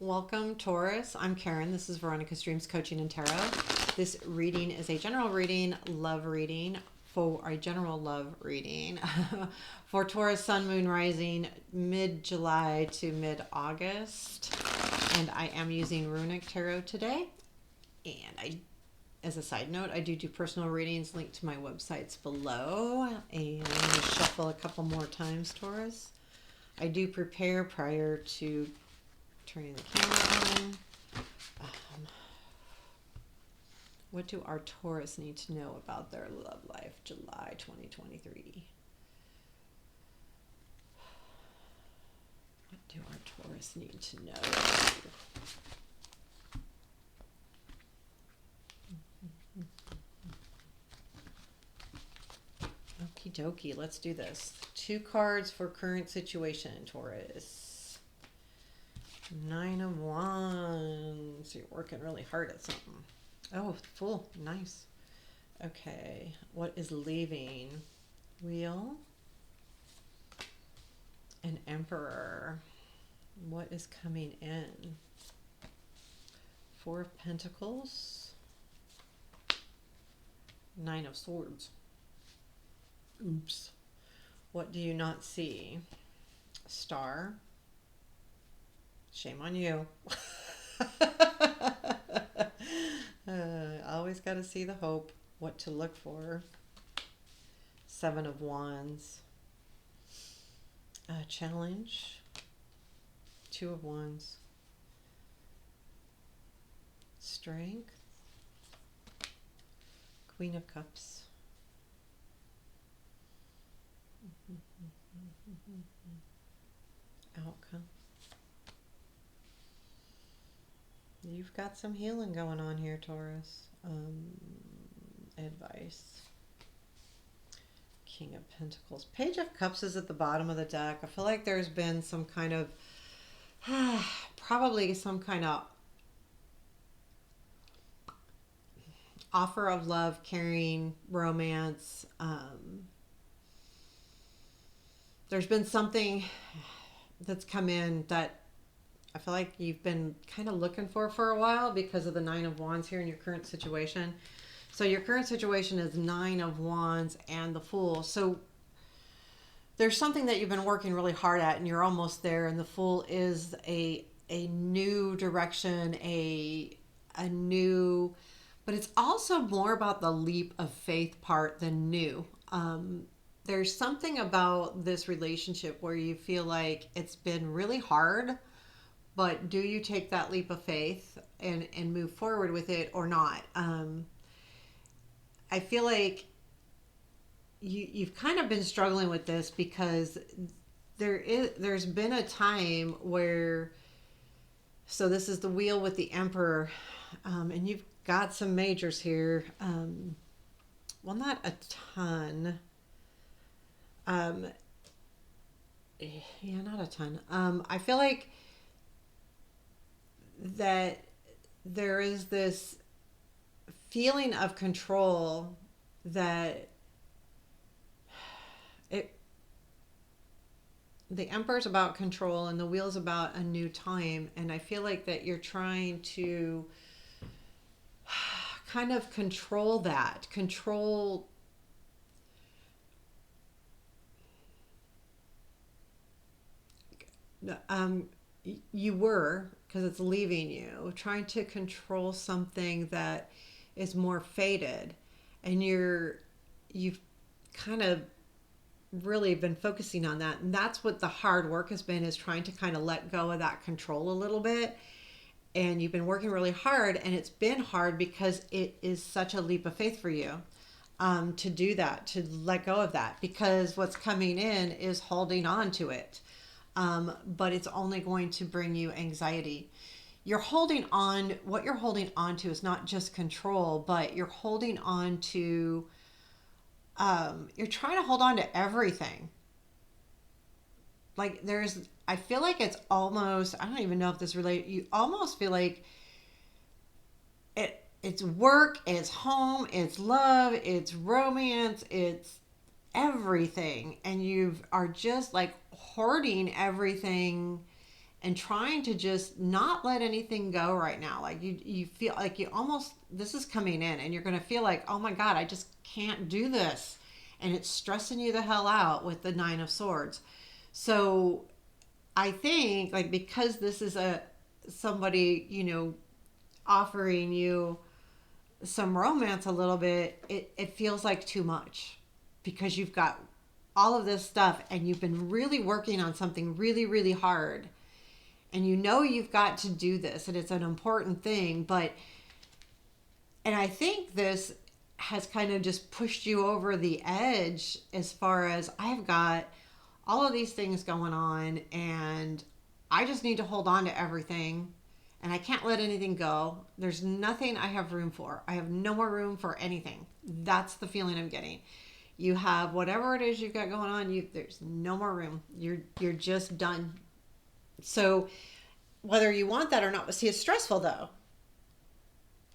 Welcome, Taurus. I'm Karen. This is Veronica's Dreams Coaching and Tarot. This reading is a general reading, love reading, for a general love reading for Taurus, Sun, Moon, Rising, mid-July to mid-August. And I am using Runik Tarot today. As a side note, I do personal readings linked to my websites below. And I'm going to shuffle a couple more times, Taurus. I do prepare prior to turning the camera on. What do our Taurus need to know about their love life, July 2023? What do our Taurus need to know? Okie dokie, let's do this. 2 cards for current situation, Taurus. 9 of Wands. You're working really hard at something. Oh, Fool. Nice. Okay. What is leaving? Wheel. And Emperor. What is coming in? 4 of Pentacles. 9 of Swords. Oops. What do you not see? Star. Shame on you. Always got to see the hope. What to look for. 7 of Wands. Challenge. 2 of Wands. Strength. Queen of Cups. Outcome. You've got some healing going on here, Taurus. Advice. King of Pentacles. Page of Cups is at the bottom of the deck. I feel like there's been some kind of, probably some kind of offer of love, caring, romance. There's been something that's come in that I feel like you've been kind of looking for a while because of the 9 of Wands here in your current situation. So your current situation is 9 of Wands and the Fool. So there's something that you've been working really hard at and you're almost there. And the Fool is a new direction, a new, but it's also more about the leap of faith part than new. There's something about this relationship where you feel like it's been really hard, but do you take that leap of faith and move forward with it or not? I feel like you've kind of been struggling with this because there's been a time where, so this is the wheel with the Emperor, and you've got some majors here. Well, not a ton. Yeah, not a ton. I feel like that there is this feeling of control that the Emperor's about control and the wheel's about a new time, and I feel like that you're trying to kind of control that, you were, because it's leaving you, trying to control something that is more faded, and you've kind of really been focusing on that, and that's what the hard work has been, is trying to kind of let go of that control a little bit. And you've been working really hard, and it's been hard because it is such a leap of faith for you, to do that, to let go of that, because what's coming in is holding on to it. But it's only going to bring you anxiety. What you're holding on to is not just control, but you're holding on to, you're trying to hold on to everything. Like I feel like it's almost, I don't even know if this relates, you almost feel like it's work, it's home, it's love, it's romance, it's everything. And you are just like hoarding everything and trying to just not let anything go right now. Like you feel like you almost, this is coming in and you're going to feel like, oh my God, I just can't do this. And it's stressing you the hell out with the Nine of Swords. So I think like, because this is a, somebody, offering you some romance a little bit, it feels like too much because you've got all of this stuff and you've been really working on something really, really hard. And you've got to do this and it's an important thing. And I think this has kind of just pushed you over the edge as far as I've got all of these things going on and I just need to hold on to everything and I can't let anything go. There's nothing I have room for. I have no more room for anything. That's the feeling I'm getting. You have whatever it is you've got going on, there's no more room. You're just done. So whether you want that or not, see, it's stressful though,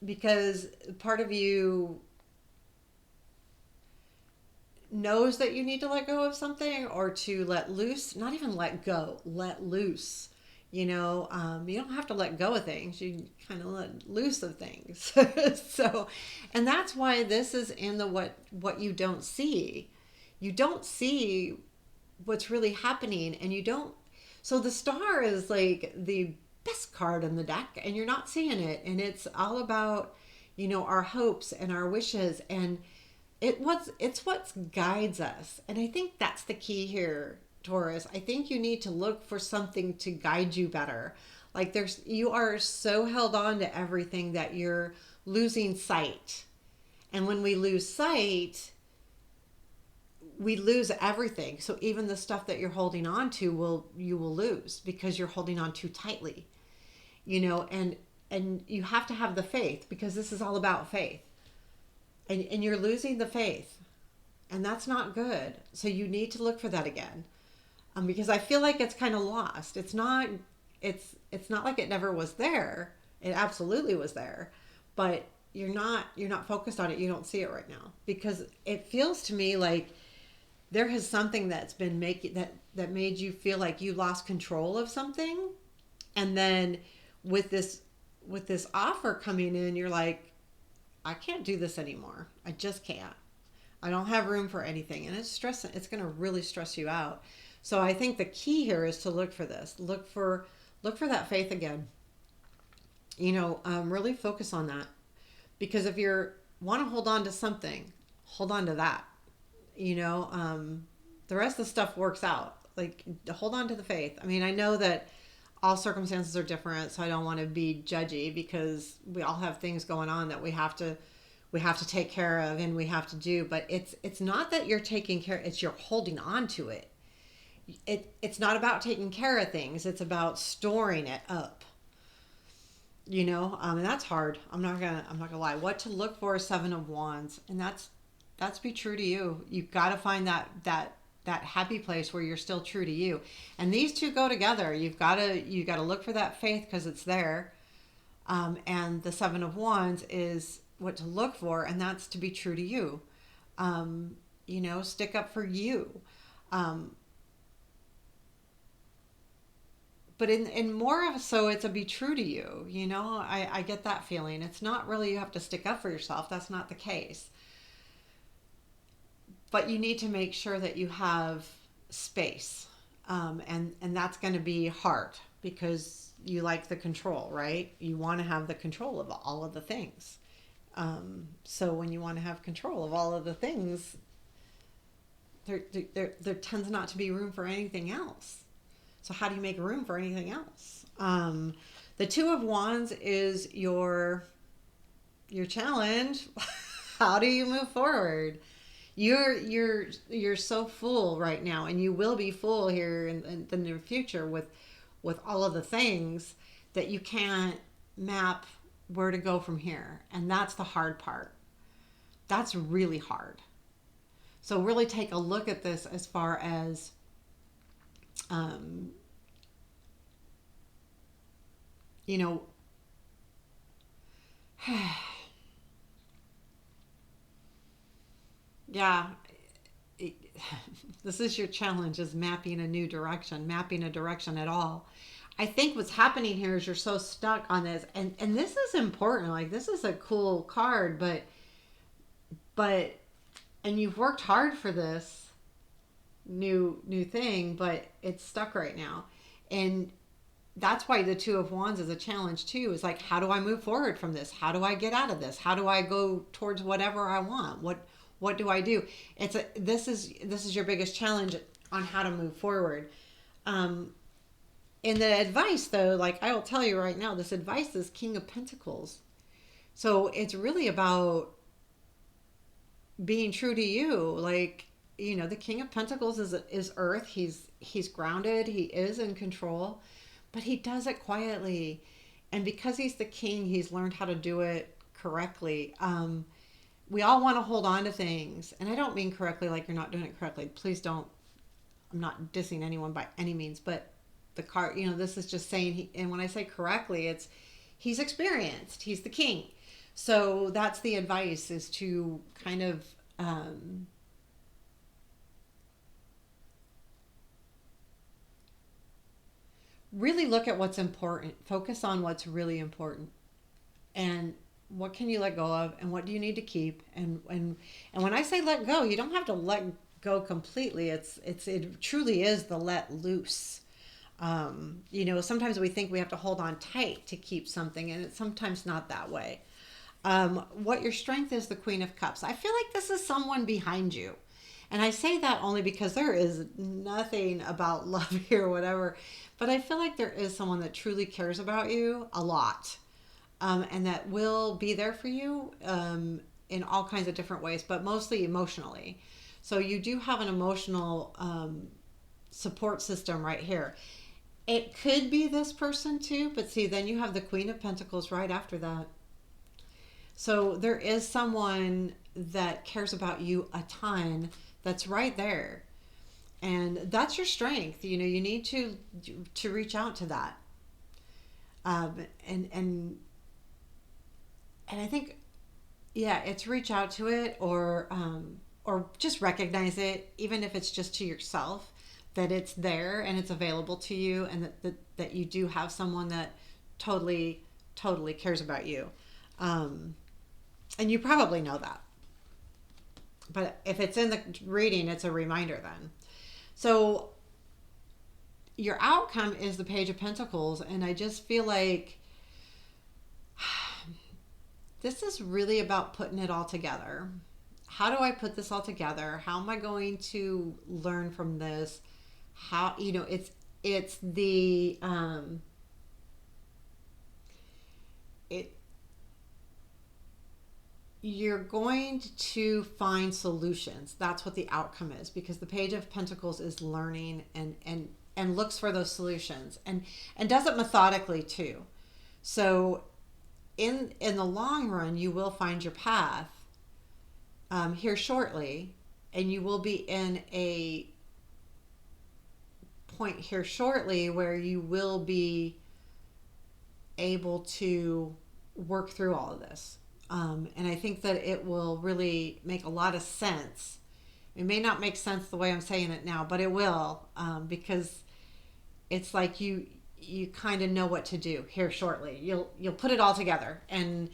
because part of you knows that you need to let go of something or to let loose, not even let go, let loose. You don't have to let go of things. You kind of let loose of things. So, and that's why this is in the what you don't see. You don't see what's really happening, and you don't. So the star is like the best card in the deck, and you're not seeing it, and it's all about our hopes and our wishes, and it's what guides us. And I think that's the key here, Taurus. I think you need to look for something to guide you better. Like you are so held on to everything that you're losing sight. And when we lose sight, we lose everything. So even the stuff that you're holding on to you will lose because you're holding on too tightly. And you have to have the faith, because this is all about faith. And you're losing the faith, and that's not good. So you need to look for that again, because I feel like it's kind of lost. It's not like it never was there. It absolutely was there, but you're not focused on it. You don't see it right now, because it feels to me like there has something that's been making that made you feel like you lost control of something, and then with this offer coming in, you're like, I can't do this anymore. I just can't. I don't have room for anything. And it's stressing. It's going to really stress you out. So I think the key here is to look for this. Look for that faith again. Really focus on that. Because if you want to hold on to something, hold on to that. The rest of the stuff works out. Like, hold on to the faith. I mean, I know that all circumstances are different, so I don't want to be judgy, because we all have things going on that we have to take care of and we have to do. But it's not that you're taking care, it's you're holding on to it. It's not about taking care of things, it's about storing it up. And that's hard. I'm not gonna lie. What to look for is Seven of Wands, and that's be true to you. You've got to find that happy place where you're still true to you. And these two go together. You got to look for that faith, because it's there. And the Seven of Wands is what to look for, and that's to be true to you. Stick up for you. But in more of so, it's a be true to you. I get that feeling. It's not really you have to stick up for yourself. That's not the case. But you need to make sure that you have space. And that's going to be hard, because you like the control, right? You want to have the control of all of the things. So when you want to have control of all of the things, there tends not to be room for anything else. So how do you make room for anything else? The Two of Wands is your challenge. How do you move forward? You're so full right now, and you will be full here in the near future with all of the things that you can't map where to go from here. And that's the hard part. That's really hard. So really take a look at this as far as yeah, this is your challenge, is mapping a new direction, mapping a direction at all. I think what's happening here is you're so stuck on this, and this is important. Like, this is a cool card, but and you've worked hard for this new thing, but it's stuck right now. And that's why the Two of Wands is a challenge too. Is like, how do I move forward from this? How do I get out of this? How do I go towards whatever I want? What do I do? This is your biggest challenge on how to move forward. Um, and the advice though, like I will tell you right now, this advice is King of Pentacles. So it's really about being true to you. Like, the King of Pentacles is Earth. He's grounded. He is in control, but he does it quietly. And because he's the king, he's learned how to do it correctly. We all want to hold on to things, and I don't mean correctly like you're not doing it correctly. Please don't. I'm not dissing anyone by any means, but the card, this is just saying and when I say correctly, it's he's experienced. He's the king. So that's the advice, is to kind of really look at what's important. Focus on what's really important, and what can you let go of, and what do you need to keep. And when I say let go, you don't have to let go completely. It truly is the let loose. Sometimes we think we have to hold on tight to keep something, and it's sometimes not that way. What your strength is, the Queen of Cups. I feel like this is someone behind you. And I say that only because there is nothing about love here or whatever. But I feel like there is someone that truly cares about you a lot, and that will be there for you in all kinds of different ways, but mostly emotionally. So you do have an emotional support system right here. It could be this person too, but see, then you have the Queen of Pentacles right after that. So there is someone that cares about you a ton that's right there. And that's your strength. You need to reach out to that. And I think, yeah, it's reach out to it, or just recognize it, even if it's just to yourself, that it's there and it's available to you, and that you do have someone that totally, totally cares about you. And you probably know that. But if it's in the reading, it's a reminder then. So your outcome is the Page of Pentacles, and I just feel like this is really about putting it all together. How do I put this all together? How am I going to learn from this? How, it's the it you're going to find solutions. That's what the outcome is, because the Page of Pentacles is learning and looks for those solutions, and does it methodically too. So in the long run, you will find your path here shortly, and you will be in a point here shortly where you will be able to work through all of this. And I think that it will really make a lot of sense. It may not make sense the way I'm saying it now, but it will, because it's like you kind of know what to do here shortly. You'll put it all together, and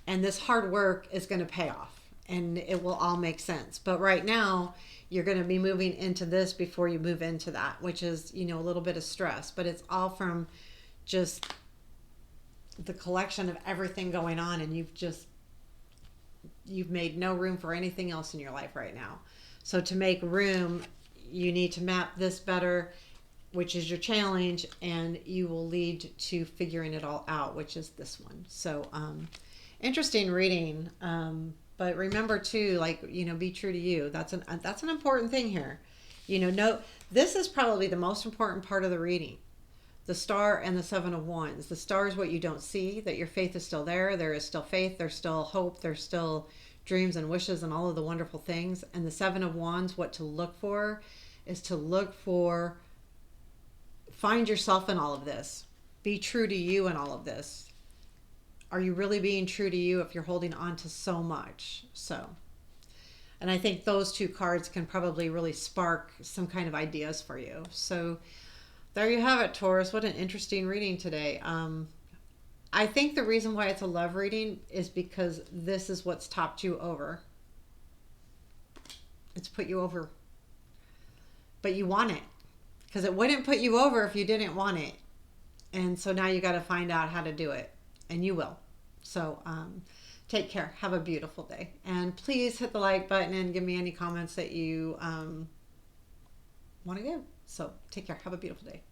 this hard work is going to pay off, and it will all make sense. But right now, you're going to be moving into this before you move into that, which is, a little bit of stress, but it's all from just the collection of everything going on, and you've made no room for anything else in your life right now. So to make room, you need to map this better, which is your challenge, and you will lead to figuring it all out, which is this one. So interesting reading. But remember too, be true to you. That's an important thing here. This is probably the most important part of the reading. The Star and the Seven of Wands. The Star is what you don't see, that your faith is still there. There is still faith. There's still hope. There's still dreams and wishes and all of the wonderful things. And the Seven of Wands, what to look for is to look for, find yourself in all of this. Be true to you in all of this. Are you really being true to you if you're holding on to so much? And I think those two cards can probably really spark some kind of ideas for you. So There you have it, Taurus. What an interesting reading today. I think the reason why it's a love reading is because this is what's topped you over. It's put you over, but you want it because it wouldn't put you over if you didn't want it. And so now you got to find out how to do it, and you will. So take care. Have a beautiful day. And please hit the like button and give me any comments that you want to give. So take care. Have a beautiful day.